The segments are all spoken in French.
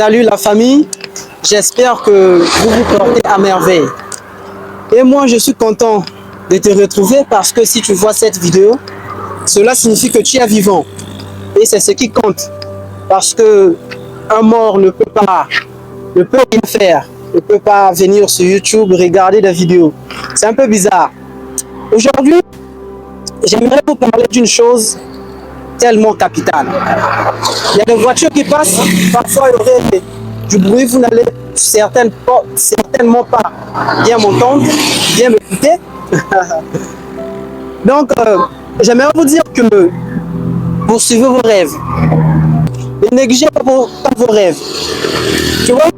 Salut la famille, j'espère que vous vous portez à merveille. Et moi je suis content de te retrouver parce que si tu vois cette vidéo, cela signifie que tu es vivant. Et c'est ce qui compte. Parce que un mort ne peut rien faire, ne peut pas venir sur YouTube regarder des vidéos. C'est un peu bizarre. Aujourd'hui, j'aimerais vous parler d'une chose tellement capitale. Il y a des voitures qui passent, parfois il y aurait du bruit, vous n'allez certainement pas bien m'entendre, bien m'écouter. Donc, j'aimerais vous dire que poursuivez vos rêves. Ne négligez pas vos rêves. Tu vois,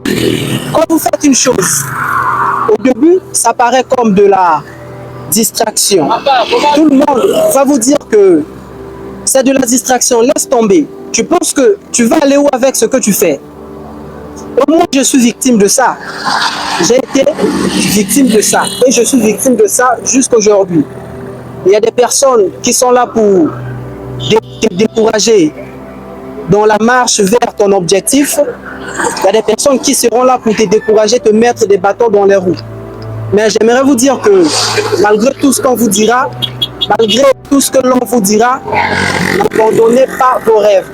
quand vous faites une chose, au début, ça paraît comme de la distraction. Tout le monde va vous dire que c'est de la distraction, laisse tomber. Tu penses que tu vas aller où avec ce que tu fais? Et moi, je suis victime de ça. J'ai été victime de ça. Et je suis victime de ça jusqu'à aujourd'hui. Il y a des personnes qui sont là pour te décourager dans la marche vers ton objectif. Il y a des personnes qui seront là pour te décourager, te mettre des bâtons dans les roues. Mais j'aimerais vous dire que malgré tout ce qu'on vous dira, malgré tout ce que l'on vous dira, n'abandonnez pas vos rêves.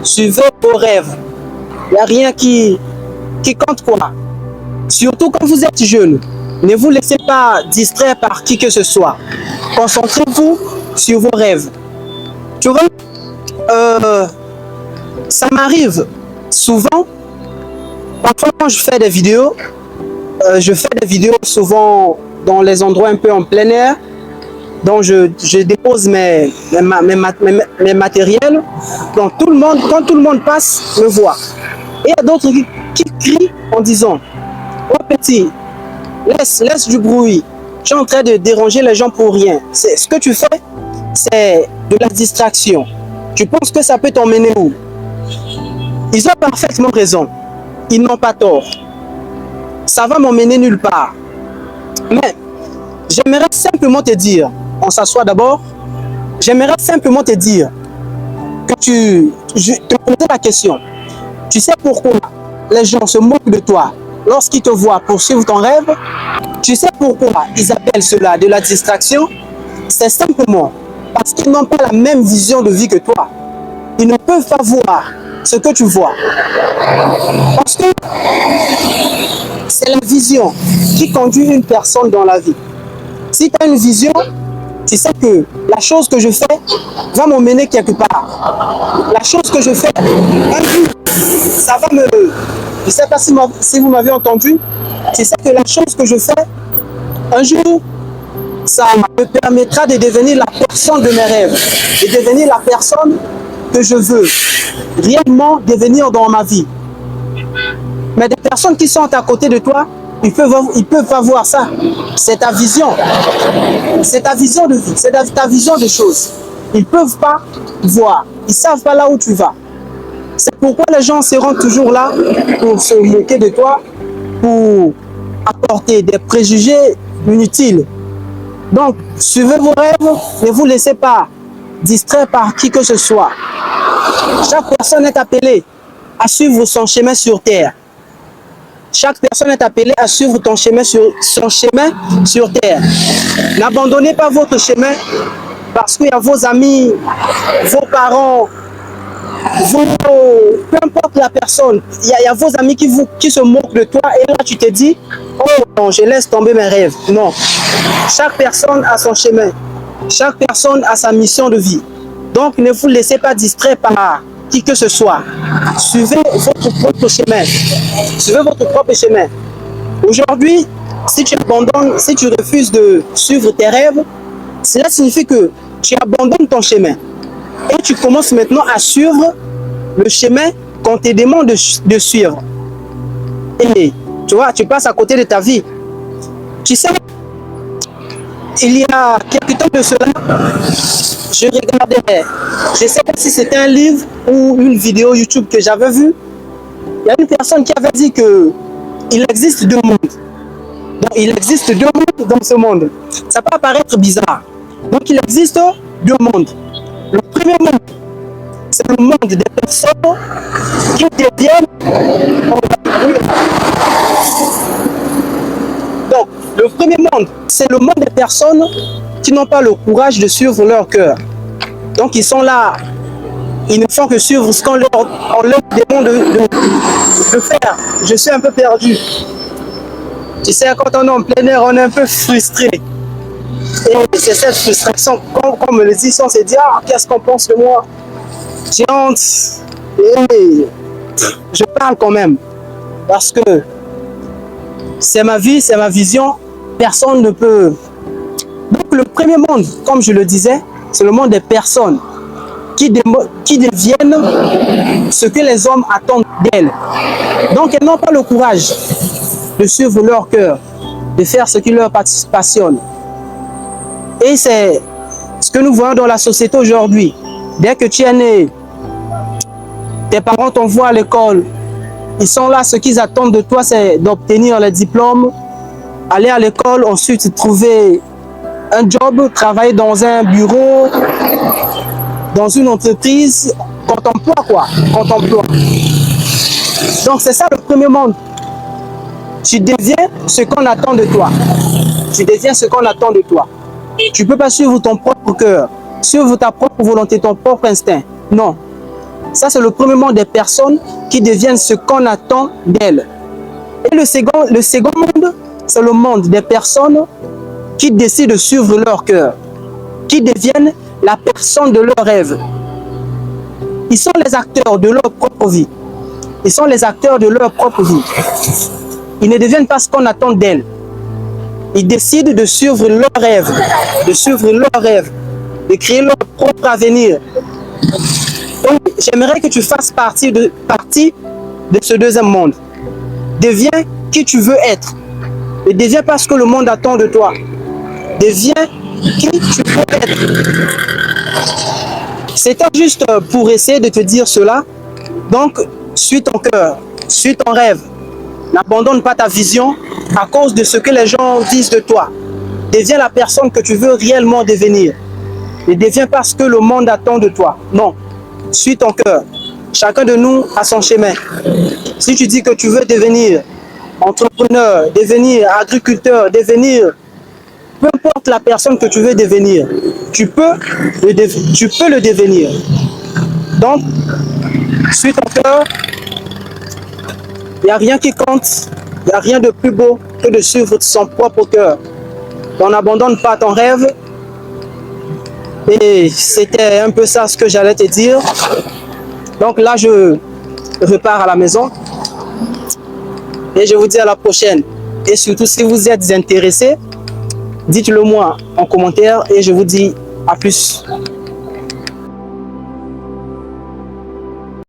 Suivez vos rêves. Il n'y a rien qui compte quoi. Surtout quand vous êtes jeune. Ne vous laissez pas distraire par qui que ce soit. Concentrez-vous sur vos rêves. Tu vois, ça m'arrive souvent. Parfois quand je fais des vidéos, souvent dans les endroits un peu en plein air. Donc je dépose mes matériels. Donc quand tout le monde passe, me voit. Et il y a d'autres qui crient en disant: oh petit, laisse du bruit. Tu es en train de déranger les gens pour rien. Ce que tu fais, c'est de la distraction. Tu penses que ça peut t'emmener où? Ils ont parfaitement raison. Ils n'ont pas tort. Ça va m'emmener nulle part. Mais j'aimerais simplement te dire, on s'assoit d'abord, j'aimerais simplement te dire que je te posais la question. Tu sais pourquoi les gens se moquent de toi lorsqu'ils te voient poursuivre ton rêve? Tu sais pourquoi ils appellent cela de la distraction? C'est simplement parce qu'ils n'ont pas la même vision de vie que toi. Ils ne peuvent pas voir ce que tu vois. Parce que c'est la vision qui conduit une personne dans la vie. Si tu as une vision, tu sais que la chose que je fais va m'emmener quelque part. La chose que je fais, un jour, ça va me... Je ne sais pas si vous m'avez entendu. Tu sais que la chose que je fais, un jour, ça me permettra de devenir la personne de mes rêves. De devenir la personne que je veux réellement devenir dans ma vie. Mais des personnes qui sont à côté de toi, ils peuvent pas voir ça. C'est ta vision. C'est ta vision de vie. C'est ta vision de choses. Ils ne peuvent pas voir. Ils ne savent pas là où tu vas. C'est pourquoi les gens seront toujours là pour se moquer de toi, pour apporter des préjugés inutiles. Donc, suivez vos rêves, ne vous laissez pas distraire par qui que ce soit. Chaque personne est appelée à suivre son chemin sur terre. Chaque personne est appelée à suivre son chemin sur terre. N'abandonnez pas votre chemin parce qu'il y a vos amis, vos parents, peu importe la personne, il y a vos amis qui se moquent de toi et là tu te dis: oh non, je laisse tomber mes rêves. Non. Chaque personne a son chemin. Chaque personne a sa mission de vie. Donc ne vous laissez pas distraire par qui que ce soit. Suivez votre propre chemin. Suivez votre propre chemin. Aujourd'hui, si tu abandonnes, si tu refuses de suivre tes rêves, cela signifie que tu abandonnes ton chemin. Et tu commences maintenant à suivre le chemin qu'on te demande de suivre. Et tu vois, tu passes à côté de ta vie. Tu sais, il y a quelques temps de cela, je regardais, je ne sais pas si c'était un livre ou une vidéo YouTube que j'avais vue. Il y a une personne qui avait dit qu'il existe deux mondes. Donc, il existe deux mondes dans ce monde. Ça peut paraître bizarre. Donc, il existe deux mondes. Le premier monde, c'est le monde des personnes qui deviennent monde, c'est le monde des personnes qui n'ont pas le courage de suivre leur cœur. Donc ils sont là, ils ne font que suivre ce qu'on leur demande de faire. Je suis un peu perdu. Tu sais, quand on est en plein air, on est un peu frustré. Et c'est cette frustration, comme me le dit, on se dit, ah, qu'est-ce qu'on pense de moi? J'ai honte. Et je parle quand même. Parce que c'est ma vie, c'est ma vision. Personne ne peut. Donc le premier monde, comme je le disais, c'est le monde des personnes qui deviennent ce que les hommes attendent d'elles. Donc elles n'ont pas le courage de suivre leur cœur, de faire ce qui leur passionne. Et c'est ce que nous voyons dans la société aujourd'hui. Dès que tu es né, tes parents t'envoient à l'école. Ils sont là, ce qu'ils attendent de toi, c'est d'obtenir les diplômes, aller à l'école, ensuite trouver un job, travailler dans un bureau, dans une entreprise, compte-emploi quoi, compte-emploi. Donc c'est ça le premier monde. Tu deviens ce qu'on attend de toi. Tu deviens ce qu'on attend de toi. Tu ne peux pas suivre ton propre cœur, suivre ta propre volonté, ton propre instinct. Non. Ça, c'est le premier monde des personnes qui deviennent ce qu'on attend d'elles. Et le second monde, c'est le monde des personnes qui décident de suivre leur cœur, qui deviennent la personne de leur rêve. Ils sont les acteurs de leur propre vie. Ils sont les acteurs de leur propre vie. Ils ne deviennent pas ce qu'on attend d'elles. Ils décident de suivre leur rêve, de créer leur propre avenir. Donc, j'aimerais que tu fasses partie de ce deuxième monde. Deviens qui tu veux être. Ne deviens pas ce que le monde attend de toi. Deviens qui tu veux être. C'était juste pour essayer de te dire cela. Donc, suis ton cœur, suis ton rêve. N'abandonne pas ta vision à cause de ce que les gens disent de toi. Deviens la personne que tu veux réellement devenir. Ne deviens pas ce que le monde attend de toi. Non. Suis ton cœur. Chacun de nous a son chemin. Si tu dis que tu veux devenir entrepreneur, devenir agriculteur, devenir peu importe la personne que tu veux devenir, tu peux le devenir. Donc, suis ton cœur. Il n'y a rien qui compte. Il n'y a rien de plus beau que de suivre son propre cœur. On n'abandonne pas ton rêve. Et c'était un peu ça ce que j'allais te dire. Donc là, je repars à la maison. Et je vous dis à la prochaine. Et surtout, si vous êtes intéressés, dites-le moi en commentaire. Et je vous dis à plus.